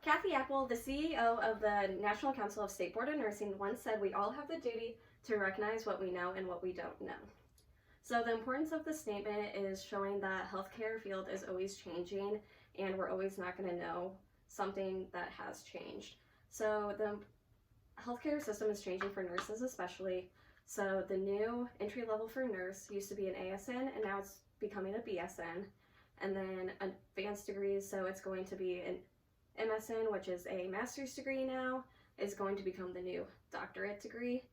Kathy Apple, the CEO of the National Council of State Board of Nursing, once said we all have the duty to recognize what we know and what we don't know. So the importance of the statement is showing that healthcare field is always changing and we're always not going to know something that has changed. So the healthcare system is changing for nurses especially. So the new entry level for nurse used to be an ASN and now it's becoming a BSN. And then advanced degrees, so it's going to be an MSN, which is a master's degree now, is going to become the new doctorate degree.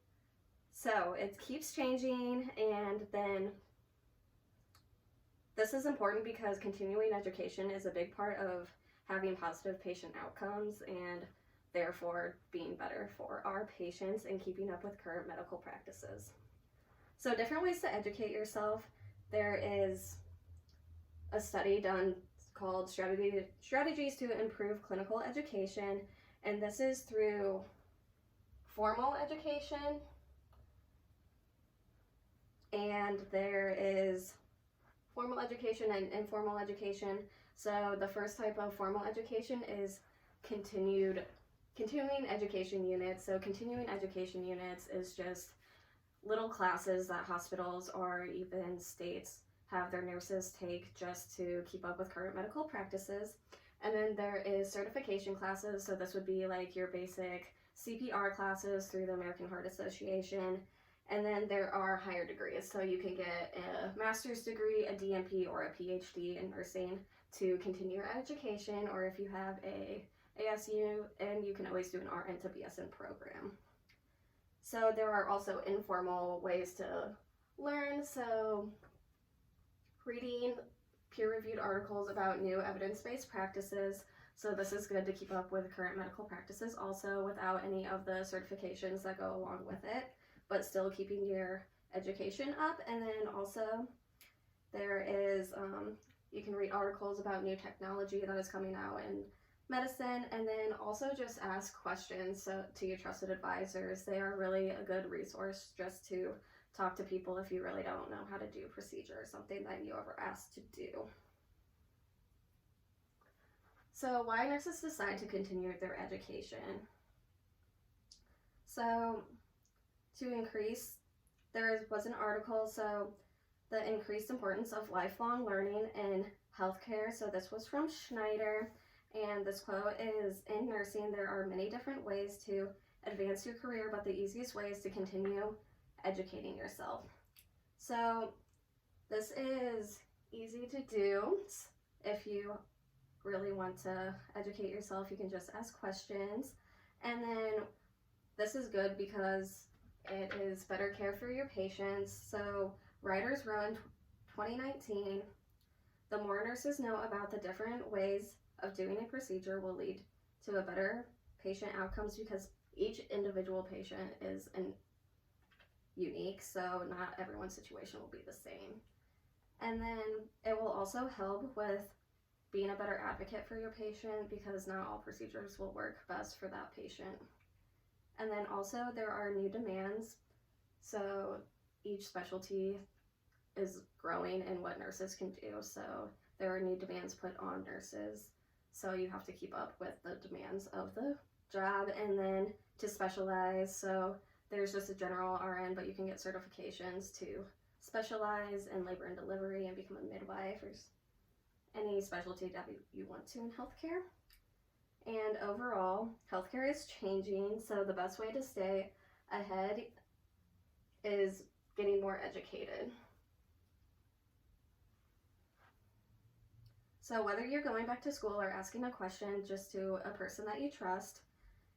So it keeps changing, and then this is important because continuing education is a big part of having positive patient outcomes and therefore being better for our patients and keeping up with current medical practices. So different ways to educate yourself. There is a study done called Strategies to Improve Clinical Education, and this is through formal education, and there is formal education and informal education. So the first type of formal education is continuing education units. So continuing education units is just little classes that hospitals or even states have their nurses take just to keep up with current medical practices. And then there is certification classes, so this would be like your basic CPR classes through the American Heart Association. And then there are higher degrees, so you can get a master's degree, a DNP, or a PhD in nursing to continue your education, or if you have a ASU, and you can always do an RN to BSN program. So there are also informal ways to learn, so reading peer-reviewed articles about new evidence-based practices. So this is good to keep up with current medical practices also without any of the certifications that go along with it, but still keeping your education up. And then also there is, you can read articles about new technology that is coming out in medicine, and then also just ask questions to your trusted advisors. They are really a good resource just to talk to people if you really don't know how to do a procedure or something that you ever asked to do. So why nurses decide to continue their education? So to increase, there was an article, so the increased importance of lifelong learning in healthcare. So this was from Schneider, and this quote is, "In nursing, there are many different ways to advance your career, but the easiest way is to continue educating yourself." So this is easy to do. If you really want to educate yourself, you can just ask questions. And then this is good because it is better care for your patients. So Writers wrote in 2019, "The more nurses know about the different ways of doing a procedure will lead to a better patient outcomes because each individual patient is unique, so not everyone's situation will be the same. And then it will also help with being a better advocate for your patient because not all procedures will work best for that patient. And then also there are new demands, so each specialty is growing in what nurses can do, so there are new demands put on nurses, so you have to keep up with the demands of the job. And then to specialize, so there's just a general RN, but you can get certifications to specialize in labor and delivery and become a midwife or any specialty that you want to in healthcare. And overall, healthcare is changing, so the best way to stay ahead is getting more educated. So whether you're going back to school or asking a question just to a person that you trust,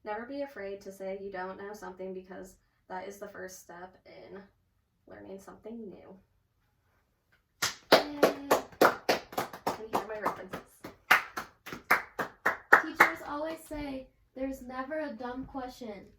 never be afraid to say you don't know something because that is the first step in learning something new. And here are my references. Teachers always say, there's never a dumb question.